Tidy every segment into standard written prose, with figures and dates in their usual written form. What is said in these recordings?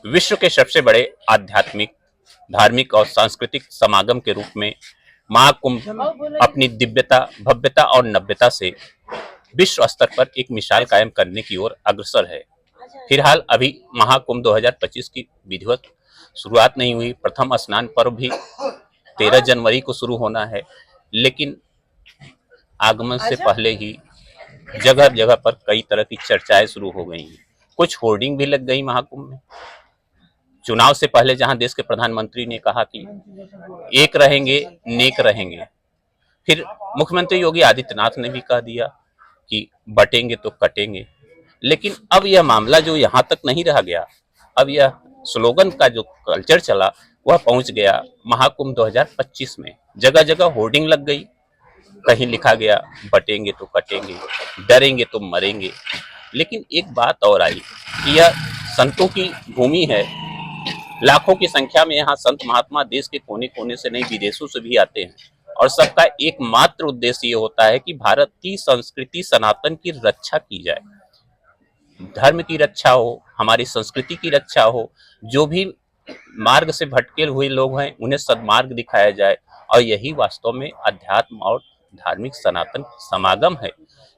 विश्व के सबसे बड़े आध्यात्मिक, धार्मिक और सांस्कृतिक समागम के रूप में महाकुंभ अपनी दिव्यता, भव्यता और नव्यता से विश्व स्तर पर एक मिसाल कायम करने की ओर अग्रसर है। फिलहाल अभी महाकुंभ 2025 की विधिवत शुरुआत नहीं हुई। प्रथम स्नान पर्व भी 13 जनवरी को शुरू होना है, लेकिन आगमन से पहले ही जगह जगह पर कई तरह की चर्चाएं शुरू हो गई हैं। कुछ होर्डिंग भी लग गई महाकुंभ में। चुनाव से पहले जहां देश के प्रधानमंत्री ने कहा कि एक रहेंगे, नेक रहेंगे, फिर मुख्यमंत्री योगी आदित्यनाथ ने भी कह दिया कि बटेंगे तो कटेंगे। लेकिन अब यह मामला जो यहां तक नहीं रह गया, अब यह स्लोगन का जो कल्चर चला वह पहुंच गया महाकुंभ 2025 में। जगह जगह होर्डिंग लग गई, कहीं लिखा गया बटेंगे तो कटेंगे, डरेंगे तो मरेंगे। लेकिन एक बात और आई कि यह संतों की भूमि है। लाखों की संख्या में यहाँ संत महात्मा देश के कोने कोने से नहीं, विदेशों से भी आते हैं, और सबका एकमात्र उद्देश्य ये होता है कि भारत की संस्कृति सनातन की रक्षा की जाए, धर्म की रक्षा हो, हमारी संस्कृति की रक्षा हो। जो भी मार्ग से भटके हुए लोग हैं उन्हें सद्मार्ग दिखाया जाए, और यही वास्तव में अध्यात्म और धार्मिक सनातन समागम है।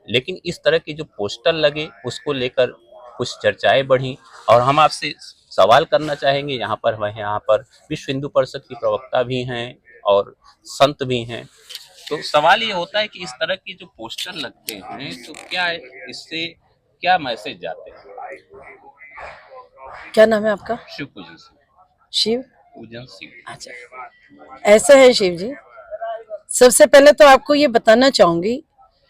लेकिन इस तरह के जो पोस्टर लगे उसको लेकर कुछ चर्चाएं बढ़ी, और हम आपसे सवाल करना चाहेंगे। यहाँ पर विश्व हिंदू परिषद की प्रवक्ता भी हैं और संत भी हैं, तो सवाल ये होता है कि इस तरह के जो पोस्टर लगते हैं तो क्या इससे क्या मैसेज जाते हैं? क्या नाम है आपका? शिव पूजन सिंह। शिव पूजन सिंह। अच्छा, ऐसा है शिव जी। सबसे पहले तो आपको ये बताना चाहूंगी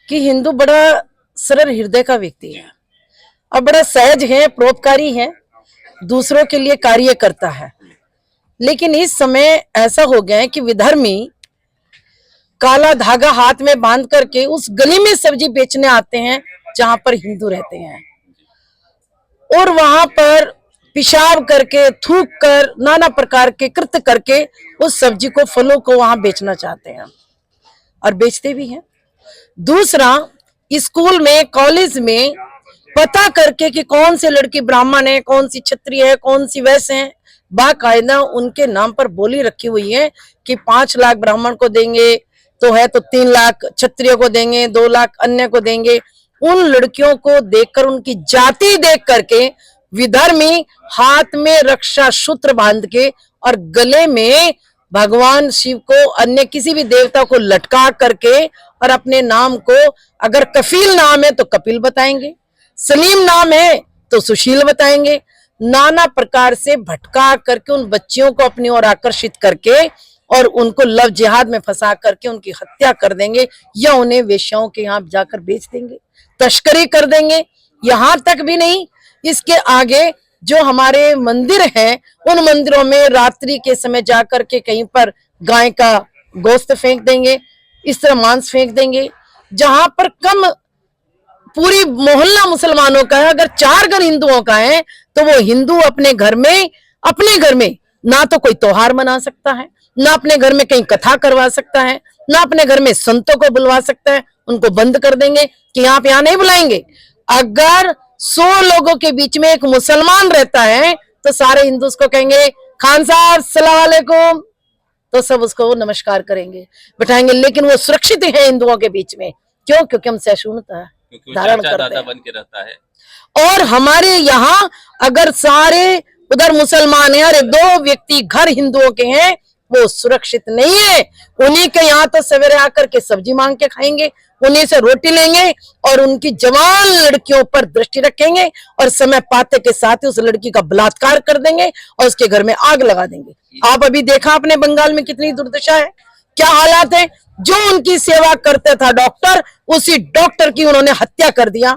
कि हिंदू बड़ा सरल हृदय का व्यक्ति है और बड़ा सहज है, परोपकारी है, दूसरों के लिए कार्य करता है। लेकिन इस समय ऐसा हो गया है कि विधर्मी काला धागा हाथ में बांध करके उस गली में सब्जी बेचने आते हैं जहां पर हिंदू रहते हैं, और वहां पर पेशाब करके, थूक कर, नाना प्रकार के कृत्य करके उस सब्जी को, फलों को वहां बेचना चाहते हैं और बेचते भी हैं। दूसरा, स्कूल में, कॉलेज में पता करके कि कौन सी लड़की ब्राह्मण है, कौन सी क्षत्रिय है, कौन सी वैश्य है, बाकायदा उनके नाम पर बोली रखी हुई है कि 5 लाख ब्राह्मण को देंगे तो है, तो 3 लाख क्षत्रिय को देंगे, 2 लाख अन्य को देंगे। उन लड़कियों को देखकर, उनकी जाति देख करके विधर्मी हाथ में रक्षा सूत्र बांध के और गले में भगवान शिव को, अन्य किसी भी देवता को लटका करके, और अपने नाम को, अगर कफील नाम है तो कपिल बताएंगे, सलीम नाम है तो सुशील बताएंगे। नाना प्रकार से भटका करके उन बच्चियों को अपनी ओर आकर्षित करके और उनको लव जिहाद में फंसा करके उनकी हत्या कर देंगे, या उन्हें वेश्याओं के यहाँ जाकर बेच देंगे, तस्करी कर देंगे। यहाँ तक भी नहीं, इसके आगे जो हमारे मंदिर हैं, उन मंदिरों में रात्रि के समय जाकर के कहीं पर गाय का गोश्त फेंक देंगे, इस तरह मांस फेंक देंगे। जहां पर कम पूरी मोहल्ला मुसलमानों का है, अगर 4 घर हिंदुओं का है, तो वो हिंदू अपने घर में ना तो कोई त्योहार मना सकता है, ना अपने घर में कहीं कथा करवा सकता है, ना अपने घर में संतों को बुलवा सकता है। उनको बंद कर देंगे कि आप यहाँ नहीं बुलाएंगे। अगर 100 लोगों के बीच में एक मुसलमान रहता है तो सारे हिंदू उसको कहेंगे खान साहब सलाम अलैकुम, तो सब उसको नमस्कार करेंगे, बैठाएंगे। लेकिन वो सुरक्षित है हिंदुओं के बीच में, क्यों? क्योंकि हम सहिष्णुता धारण करते हैं, बन के रहता है। और हमारे यहाँ अगर सारे उधर मुसलमान है और 2 व्यक्ति घर हिंदुओं के हैं, वो सुरक्षित नहीं है। उन्हीं के यहाँ तो सवेरे आकर के सब्जी मांग के खाएंगे, उन्हीं से रोटी लेंगे और उनकी जवान लड़कियों पर दृष्टि रखेंगे, और समय पाते के साथ ही उस लड़की का बलात्कार कर देंगे और उसके घर में आग लगा देंगे। आप अभी देखा आपने बंगाल में कितनी दुर्दशा है, क्या हालात है। जो उनकी सेवा करता था डॉक्टर, उसी डॉक्टर की उन्होंने हत्या कर दिया।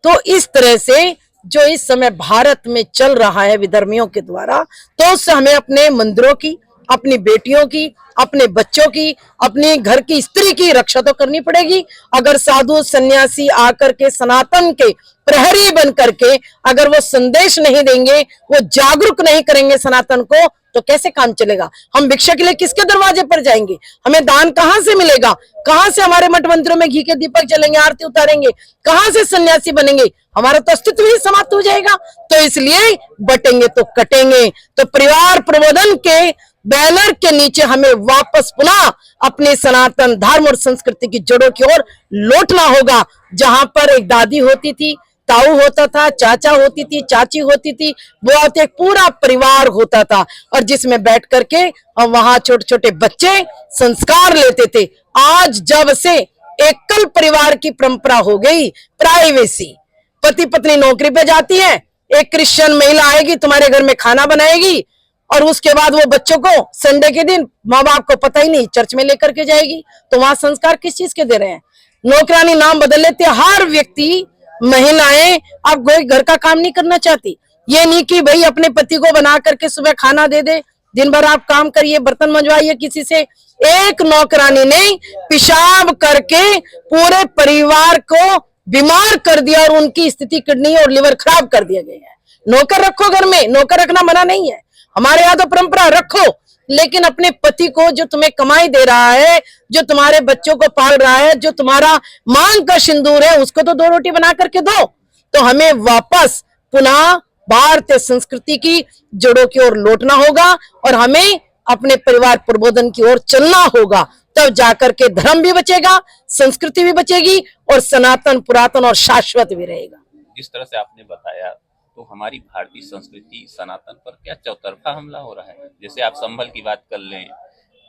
तो इस तरह से जो इस समय भारत में चल रहा है विधर्मियों के द्वारा, तो उससे हमें अपने मंदिरों की, अपनी बेटियों की, अपने बच्चों की, अपने घर की स्त्री की रक्षा तो करनी पड़ेगी। अगर साधु सन्यासी आकर के सनातन के प्रहरी बन करके अगर वो संदेश नहीं देंगे, वो जागरूक नहीं करेंगे सनातन को, तो कैसे काम चलेगा? हम भिक्षा के लिए किसके दरवाजे पर जाएंगे? हमें दान कहां से मिलेगा? कहां से हमारे मठ मंदिरों में घी के दीपक जलेंगे, आरती उतारेंगे? कहां से सन्यासी बनेंगे? हमारा तो अस्तित्व ही समाप्त हो जाएगा। तो इसलिए बटेंगे तो कटेंगे। तो परिवार प्रबोधन के बैनर के नीचे हमें वापस पुनः अपने सनातन धर्म और संस्कृति की जड़ों की ओर लौटना होगा। जहां पर एक दादी होती थी, ताऊ होता था, चाचा होती थी, चाची होती थी, वो एक पूरा परिवार होता था, और जिसमें बैठ करके हम वहां छोटे छोटे बच्चे संस्कार लेते थे। आज जब से एकल परिवार की परंपरा हो गई, प्राइवेसी, पति पत्नी नौकरी पे जाती है, एक क्रिश्चियन महिला आएगी तुम्हारे घर में खाना बनाएगी, और उसके बाद वो बच्चों को संडे के दिन माँ बाप को पता ही नहीं चर्च में लेकर के जाएगी। तो वहां संस्कार किस चीज के दे रहे हैं? नौकरानी नाम बदल लेते। हर व्यक्ति, महिलाएं अब कोई घर का काम नहीं करना चाहती। ये नहीं कि भाई अपने पति को बना करके सुबह खाना दे दे, दिन भर आप काम करिए, बर्तन मंजवाइए किसी से। एक नौकरानी ने पेशाब करके पूरे परिवार को बीमार कर दिया और उनकी स्थिति किडनी और लिवर खराब कर दिया गया है। नौकर रखो घर में, नौकर रखना मना नहीं है, हमारे यहाँ तो परंपरा रखो, लेकिन अपने पति को जो तुम्हें कमाई दे रहा है, जो तुम्हारे बच्चों को पाल रहा है, जो तुम्हारा मांग का सिंदूर है, उसको तो 2 रोटी बना करके दो। तो हमें वापस पुनः भारतीय संस्कृति की जड़ों की ओर लौटना होगा और हमें अपने परिवार प्रबोधन की ओर चलना होगा। तब जाकर के धर्म भी बचेगा, संस्कृति भी बचेगी और सनातन, पुरातन और शाश्वत भी रहेगा। जिस तरह से आपने बताया, तो हमारी भारतीय संस्कृति सनातन पर क्या चौतरफा हमला हो रहा है। जैसे आप संभल की बात कर लें,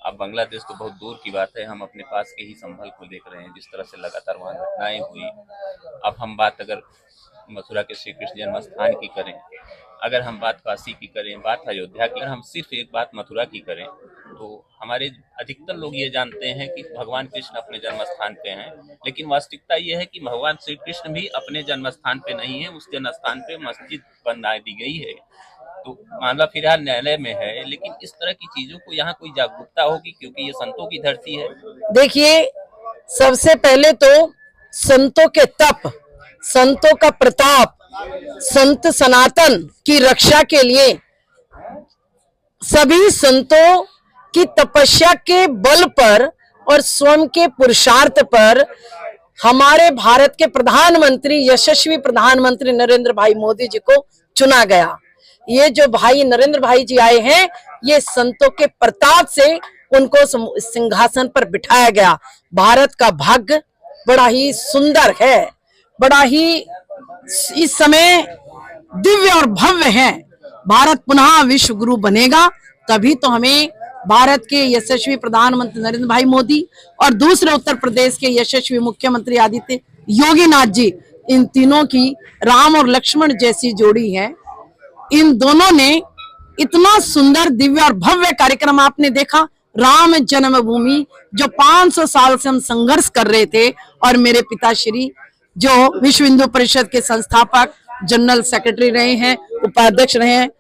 अब बांग्लादेश तो बहुत दूर की बात है, हम अपने पास के ही संभल को देख रहे हैं, जिस तरह से लगातार वहाँ घटनाएं हुई। अब हम बात अगर मथुरा के श्री कृष्ण जन्म स्थान की करें, अगर हम बात काशी की करें, बात अयोध्या की, अगर हम सिर्फ एक बात मथुरा की करें, तो हमारे अधिकतर लोग ये जानते हैं कि भगवान कृष्ण अपने जन्म स्थान पे हैं, लेकिन वास्तविकता ये है कि भगवान श्री कृष्ण भी अपने जन्म स्थान पे नहीं है। उस जन्म स्थान पे मस्जिद बना दी गई है, तो मामला फिलहाल न्यायालय में है। लेकिन इस तरह की चीजों को यहाँ कोई जागरूकता होगी, क्योंकि ये संतों की धरती है। देखिए, सबसे पहले तो संतों के तप, संतों का प्रताप, संत सनातन की रक्षा के लिए सभी संतों की तपस्या के बल पर और स्वयं के पुरुषार्थ पर हमारे भारत के प्रधानमंत्री, यशस्वी प्रधानमंत्री नरेंद्र भाई मोदी जी को चुना गया। ये जो भाई नरेंद्र भाई जी आए हैं, ये संतों के प्रताप से उनको सिंहासन पर बिठाया गया। भारत का भाग्य बड़ा ही सुंदर है, बड़ा ही इस समय दिव्य और भव्य है। भारत पुनः विश्व गुरु बनेगा, तभी तो हमें भारत के यशस्वी प्रधानमंत्री नरेंद्र भाई मोदी और दूसरे उत्तर प्रदेश के यशस्वी मुख्यमंत्री आदित्य योगी नाथ जी, इन तीनों की राम और लक्ष्मण जैसी जोड़ी है। इन दोनों ने इतना सुंदर, दिव्य और भव्य कार्यक्रम आपने देखा। राम जन्मभूमि जो 500 साल से हम संघर्ष कर रहे थे, और मेरे पिताश्री जो विश्व हिंदू परिषद के संस्थापक, जनरल सेक्रेटरी रहे हैं, उपाध्यक्ष रहे हैं,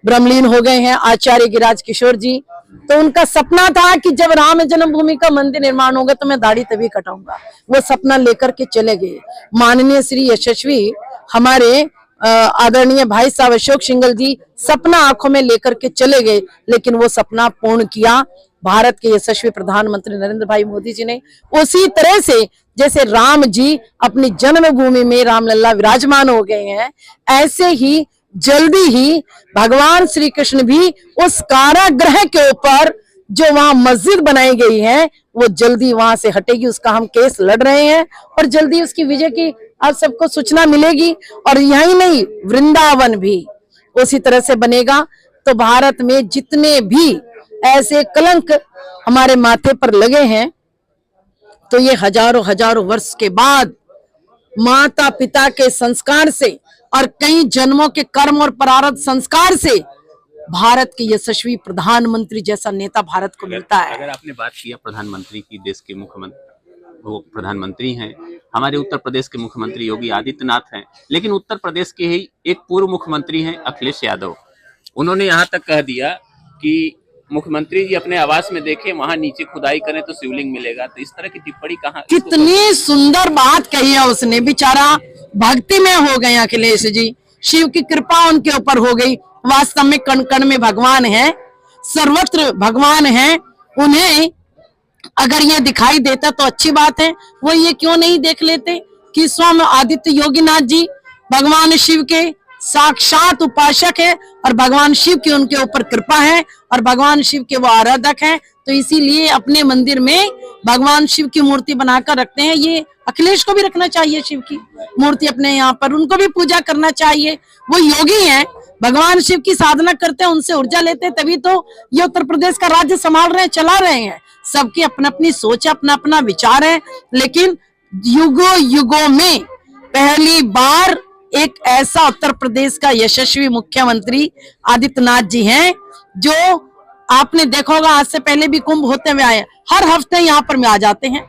ब्रह्मलीन हो गए हैं आचार्य गिरिराज किशोर जी, तो उनका सपना था कि जब राम जन्मभूमि का मंदिर निर्माण होगा तो मैं दाढ़ी तभी कटाऊंगा। वो सपना लेकर के चले गए। माननीय श्री यशस्वी हमारे आदरणीय भाई साहब अशोक सिंघल जी सपना आंखों में लेकर के चले गए, लेकिन वो सपना पूर्ण किया भारत के यशस्वी प्रधानमंत्री नरेंद्र भाई मोदी जी ने। उसी तरह से जैसे राम जी अपनी जन्मभूमि में रामलला विराजमान हो गए हैं, ऐसे ही जल्दी ही भगवान श्री कृष्ण भी उस कारागृह के ऊपर जो वहां मस्जिद बनाई गई है, वो जल्दी वहां से हटेगी। उसका हम केस लड़ रहे हैं और जल्दी उसकी विजय की आप सबको सूचना मिलेगी। और यही नहीं, वृंदावन भी उसी तरह से बनेगा। तो भारत में जितने भी ऐसे कलंक हमारे माथे पर लगे हैं, तो ये हजारों हजारों वर्ष के बाद माता पिता के संस्कार से और कई जन्मों के कर्म और प्रारब्ध संस्कार से भारत के यशस्वी प्रधानमंत्री जैसा नेता भारत को मिलता है। अगर आपने बात किया प्रधानमंत्री की, देश के मुख्यमंत्री वो प्रधानमंत्री हैं, हमारे उत्तर प्रदेश के मुख्यमंत्री योगी आदित्यनाथ हैं, लेकिन उत्तर प्रदेश के ही एक पूर्व मुख्यमंत्री हैं अखिलेश यादव। उन्होंने यहाँ तक कह दिया कि मुख्यमंत्री जी अपने आवास में देखें, वहां नीचे खुदाई करें तो शिवलिंग मिलेगा, तो इस तरह की टिप्पणी कहाँ? कितनी सुंदर बात कही है उसने, बेचारा भक्ति में हो गए अखिलेश जी, शिव की कृपा उनके ऊपर हो गई। वास्तव में कण कण में भगवान है, सर्वत्र भगवान है। उन्हें अगर ये दिखाई देता तो अच्छी बात है, वो ये क्यों नहीं देख लेते कि स्वयं आदित्य योगीनाथ जी भगवान शिव के साक्षात उपासक है और भगवान शिव की उनके ऊपर कृपा है और भगवान शिव के वो आराधक हैं, तो इसीलिए अपने मंदिर में भगवान शिव की मूर्ति बनाकर रखते हैं। ये अखिलेश को भी रखना चाहिए, शिव की मूर्ति अपने यहाँ पर, उनको भी पूजा करना चाहिए। वो योगी हैं, भगवान शिव की साधना करते हैं, उनसे ऊर्जा लेते हैं, तभी तो ये उत्तर प्रदेश का राज्य संभाल रहे हैं, चला रहे हैं। सबकी अपना अपनी सोच है, अपना अपना विचार है, लेकिन युगों युगों में पहली बार एक ऐसा उत्तर प्रदेश का यशस्वी मुख्यमंत्री आदित्यनाथ जी हैं, जो आपने देखा होगा आज से पहले भी कुंभ होते हुए आए, हर हफ्ते यहाँ पर में आ जाते हैं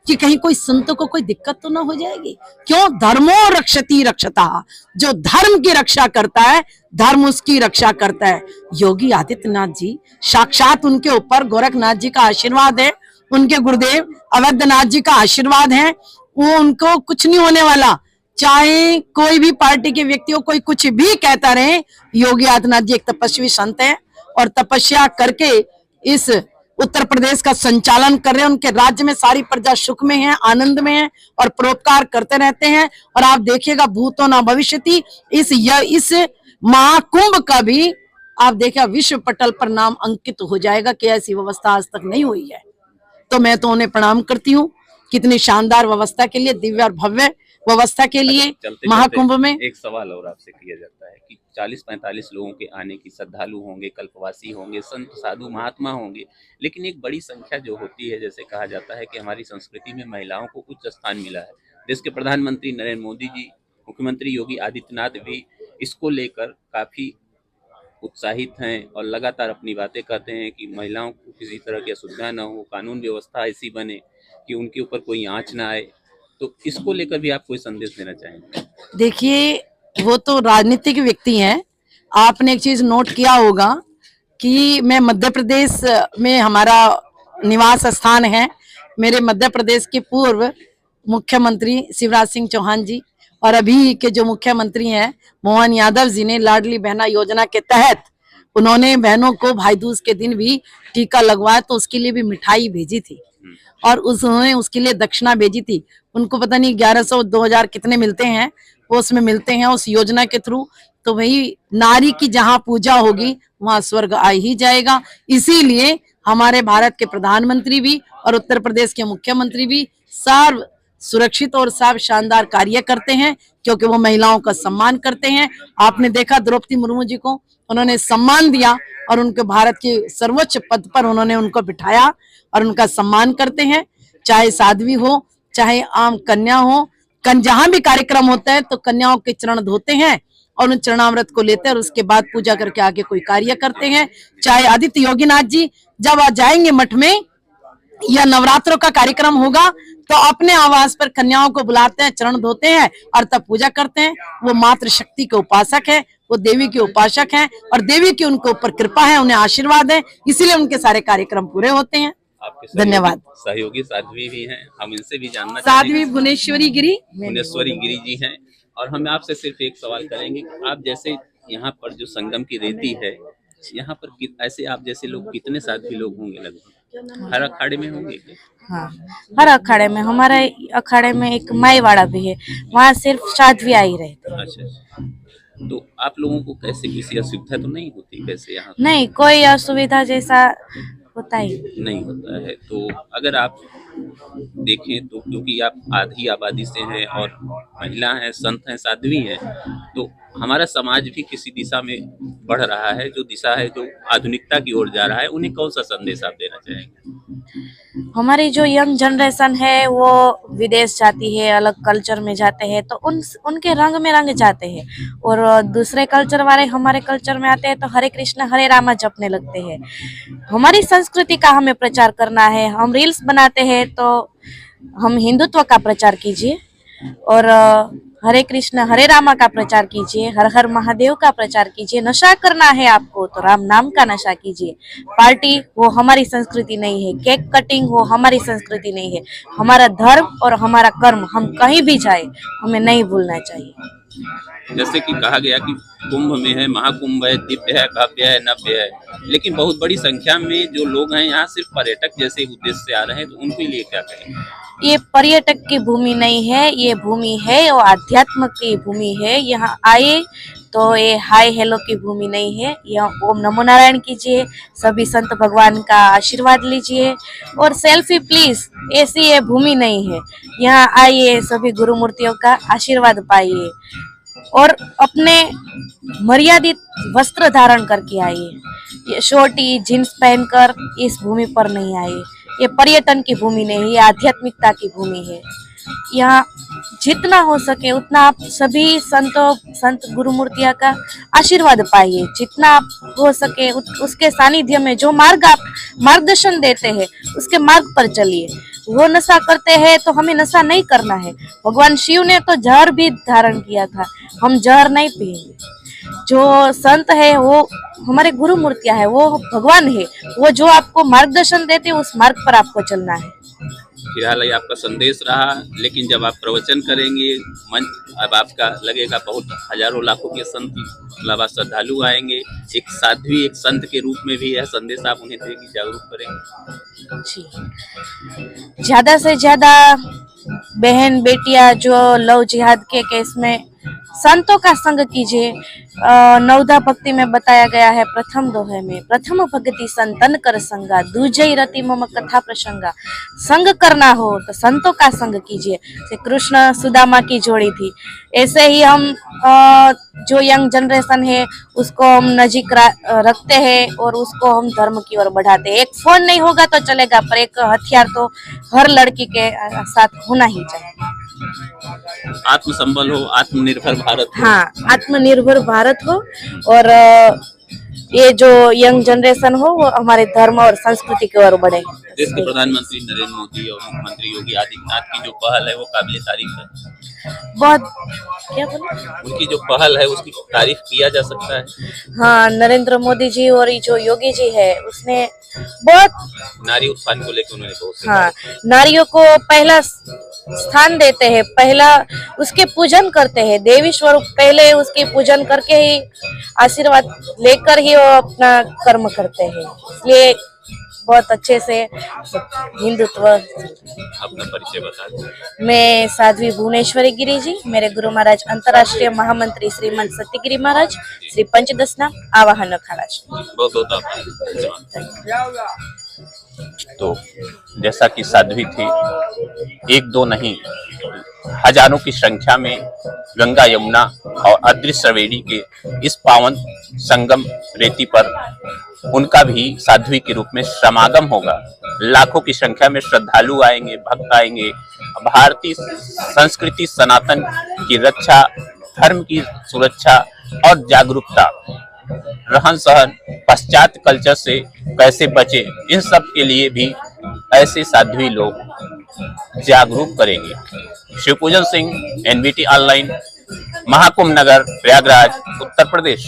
कि कहीं कोई संतों को कोई दिक्कत तो ना हो जाएगी। क्यों? धर्मो रक्षति रक्षता, जो धर्म की रक्षा करता है, धर्म उसकी रक्षा करता है। योगी आदित्यनाथ जी साक्षात, उनके ऊपर गोरखनाथ जी का आशीर्वाद है, उनके गुरुदेव अवैधनाथ जी का आशीर्वाद है, वो उनको कुछ नहीं होने वाला। चाहे कोई भी पार्टी के व्यक्ति हो, कोई कुछ भी कहता रहे, योगी आदित्यनाथ जी एक तपस्वी संत है और तपस्या करके इस उत्तर प्रदेश का संचालन कर रहे हैं। उनके राज्य में सारी प्रजा सुख में है, आनंद में है और परोपकार करते रहते हैं। और आप देखिएगा भूतो न भविष्यति, इस महाकुंभ का भी आप देखिए विश्व पटल पर नाम अंकित हो जाएगा कि ऐसी व्यवस्था आज तक नहीं हुई है। तो मैं तो उन्हें प्रणाम करती हूँ, कितनी शानदार व्यवस्था के लिए, दिव्य और भव्य व्यवस्था के लिए महाकुंभ में। एक सवाल और आपसे किया जाता है कि 40-45 लोगों के आने की, श्रद्धालु होंगे, कल्पवासी होंगे, संत साधु महात्मा होंगे, लेकिन एक बड़ी संख्या जो होती है, जैसे कहा जाता है कि हमारी संस्कृति में महिलाओं को उच्च स्थान मिला है। देश के प्रधानमंत्री नरेंद्र मोदी जी, मुख्यमंत्री योगी आदित्यनाथ भी इसको लेकर काफी उत्साहित हैं और लगातार अपनी बातें करते हैं कि महिलाओं को किसी तरह की असुविधा न हो, कानून व्यवस्था ऐसी बने कि उनके ऊपर कोई आंच ना आए। तो इसको लेकर भी आप कोई संदेश देना चाहेंगे? देखिए, वो तो राजनीतिक व्यक्ति हैं। आपने एक चीज नोट किया होगा कि मैं मध्य प्रदेश में, हमारा निवास स्थान है। मेरे मध्य प्रदेश के पूर्व मुख्यमंत्री शिवराज सिंह चौहान जी और अभी के जो मुख्यमंत्री हैं मोहन यादव जी ने लाडली बहना योजना के तहत उन्होंने बहनों को भाई दूज के दिन भी टीका लगवाया, तो उसके लिए भी मिठाई भेजी थी और उन्होंने उसके लिए दक्षिणा भेजी थी। उनको पता नहीं 1100 2000 कितने मिलते हैं, वो उसमें मिलते हैं उस योजना के थ्रू। तो भाई नारी की जहां पूजा होगी वहां स्वर्ग आ ही जाएगा। इसीलिए हमारे भारत के प्रधानमंत्री भी और उत्तर प्रदेश के मुख्यमंत्री भी सर्व सुरक्षित और सब शानदार कार्य करते हैं, क्योंकि वो महिलाओं का सम्मान करते हैं। आपने देखा द्रौपदी मुर्मू जी को उन्होंने सम्मान दिया और उनके भारत के सर्वोच्च पद पर उन्होंने उनको बिठाया और उनका सम्मान करते हैं। चाहे साध्वी हो, चाहे आम कन्या हो, जहां भी कार्यक्रम होता है तो कन्याओं के चरण धोते हैं और उन चरणामृत को लेते हैं और उसके बाद पूजा करके आगे कोई कार्य करते हैं। चाहे आदित्य योगीनाथ जी जब आ जाएंगे मठ में या नवरात्रों का कार्यक्रम होगा तो अपने आवास पर कन्याओं को बुलाते हैं, चरण धोते हैं और तब पूजा करते हैं। वो मातृ शक्ति के उपासक है, वो देवी के उपासक हैं और देवी की उनके ऊपर कृपा है, उन्हें आशीर्वाद है, इसीलिए उनके सारे कार्यक्रम पूरे होते हैं। धन्यवाद। सहयोगी साध्वी भी हैं, हम इनसे भी जानना साध्वी भुवनेश्वरी गिरी जी हैं और हम आपसे सिर्फ एक सवाल करेंगे, आप जैसे यहाँ पर जो संगम की रेती है, यहाँ पर ऐसे आप जैसे लोग कितने साध्वी लोग होंगे लगभग? हर अखाड़े में होंगे? हाँ, हर अखाड़े में। हमारे अखाड़े में एक माईवाड़ा भी है, वहाँ सिर्फ साध्वी आई रहते हैं। अच्छा, तो आप लोगों को कैसे किसी असुविधा तो नहीं होती? कैसे यहाँ? नहीं, कोई असुविधा जैसा होता ही नहीं होता है। तो अगर आप देखें तो क्योंकि आप आधी आबादी से हैं और महिला हैं, संत हैं, साध्वी हैं, तो हमारा समाज भी किसी दिशा में बढ़ रहा है, जो दिशा है जो आधुनिकता की ओर जा रहा है, उन्हें कौन सा संदेश आप देना चाहेंगे? हमारी जो यंग जनरेशन है वो विदेश जाती है, अलग कल्चर में जाते हैं, तो उनके रंग में रंग जाते हैं और दूसरे कल्चर वाले हमारे कल्चर में आते हैं तो हरे कृष्ण हरे रामा जपने लगते हैं। हमारी संस्कृति का हमें प्रचार करना है। हम रील्स बनाते हैं तो हम हिंदुत्व का प्रचार कीजिए और हरे कृष्ण हरे रामा का प्रचार कीजिए, हर हर महादेव का प्रचार कीजिए। नशा करना है आपको तो राम नाम का नशा कीजिए। पार्टी वो हमारी संस्कृति नहीं है, केक कटिंग वो हमारी संस्कृति नहीं है। हमारा धर्म और हमारा कर्म, हम कहीं भी जाए हमें नहीं भूलना चाहिए। जैसे कि कहा गया कि कुंभ में है, महाकुंभ है, दिव्य है, भव्य है, नव्य है, लेकिन बहुत बड़ी संख्या में जो लोग हैं यहाँ सिर्फ पर्यटक जैसे उद्देश्य से आ रहे हैं, तो उनके लिए क्या कहेंगे? ये पर्यटक की भूमि नहीं है, ये भूमि है और आध्यात्म की भूमि है। यहाँ आए तो ये हाय हेलो की भूमि नहीं है। यहाँ ओम नमो नारायण कीजिए, सभी संत भगवान का आशीर्वाद लीजिए और सेल्फी प्लीज, ऐसी ये भूमि नहीं है। यहाँ आइए, सभी गुरु मूर्तियों का आशीर्वाद पाइए और अपने मर्यादित वस्त्र धारण करके आइए। ये शॉर्टी जीन्स पहनकर इस भूमि पर नहीं आइए। ये पर्यटन की भूमि नहीं, ये आध्यात्मिकता की भूमि है। यहाँ जितना हो सके उतना आप सभी संत गुरु मूर्तियों का आशीर्वाद पाइए। जितना आप हो सके उसके सानिध्य में जो मार्ग आप मार्गदर्शन देते हैं उसके मार्ग पर चलिए। वो नशा करते हैं तो हमें नशा नहीं करना है। भगवान शिव ने तो जहर भी धारण किया था, हम जहर नहीं पिएंगे। जो संत है वो हमारे गुरु मूर्तियां है, वो भगवान है। वो जो आपको मार्गदर्शन देते हैं उस मार्ग पर आपको चलना है। फिलहाल ये आपका संदेश रहा, लेकिन जब आप प्रवचन करेंगे मंच अब आपका लगेगा बहुत हजारों लाखों के संत अलावा श्रद्धालु आएंगे, एक साध्वी एक संत के रूप में भी यह संदेश आप उन्हें देंगे, जागरूक करेंगे। जी, ज्यादा से ज्यादा बहन बेटियां जो लव जिहाद के केस में संतों का संग कीजिए। नवधा भक्ति में बताया गया है प्रथम दोहे में, प्रथम भक्ति संतन कर संगा, दूजई रति मम कथा प्रसंगा। संग करना हो तो संतों का संग कीजिए। जैसे कृष्ण सुदामा की जोड़ी थी, ऐसे ही हम जो यंग जनरेशन है उसको हम नजीक रखते हैं और उसको हम धर्म की ओर बढ़ाते हैं। एक फोन नहीं होगा तो चलेगा, पर एक हथियार तो हर लड़की के साथ होना ही चाहिए। आत्मसंबल हो, आत्मनिर्भर भारत हो। हाँ, आत्मनिर्भर भारत हो और ये जो यंग जनरेशन हो वो हमारे धर्म और संस्कृति की ओर बढ़े। देश के प्रधानमंत्री नरेंद्र मोदी और मुख्यमंत्री योगी आदित्यनाथ की जो पहल है वो काबिले तारीफ है। बहुत क्या बोले, उनकी जो पहल है उसकी तारीफ किया जा सकता है। हाँ, नरेंद्र मोदी जी और ये जो योगी जी है उसने बहुत नारी उत्थान को लेकर उन्होंने बहुत हाँ, नारियों को पहला स्थान देते हैं, पहला उसके पूजन करते हैं। देवी स्वरूप पहले उसकी पूजन करके ही आशीर्वाद लेकर ही वो अपना कर्म करते हैं। इसलिए बहुत अच्छे से हिंदुत्व। अपना परिचय बता दें। मैं साध्वी भुवनेश्वरी गिरी जी, मेरे गुरु महाराज अंतर्राष्ट्रीय महामंत्री श्रीमंत सत्यगिरी महाराज, श्री पंचदशना आवाहन अखाड़ा। बहुत बहुत आभार। तो जैसा कि साध्वी थी, एक दो नहीं हजारों की संख्या में गंगा यमुना और अदृश्य श्रवेणी के इस पावन संगम रेती पर उनका भी साध्वी के रूप में समागम होगा। लाखों की संख्या में श्रद्धालु आएंगे, भक्त आएंगे। भारतीय संस्कृति सनातन की रक्षा, धर्म की सुरक्षा और जागरूकता, रहन सहन, पश्चात कल्चर से कैसे बचे, इन सब के लिए भी ऐसे साध्वी लोग जागरूक करेंगे। शिवपूजन सिंह, NBT ऑनलाइन, महाकुंभ नगर, प्रयागराज, उत्तर प्रदेश।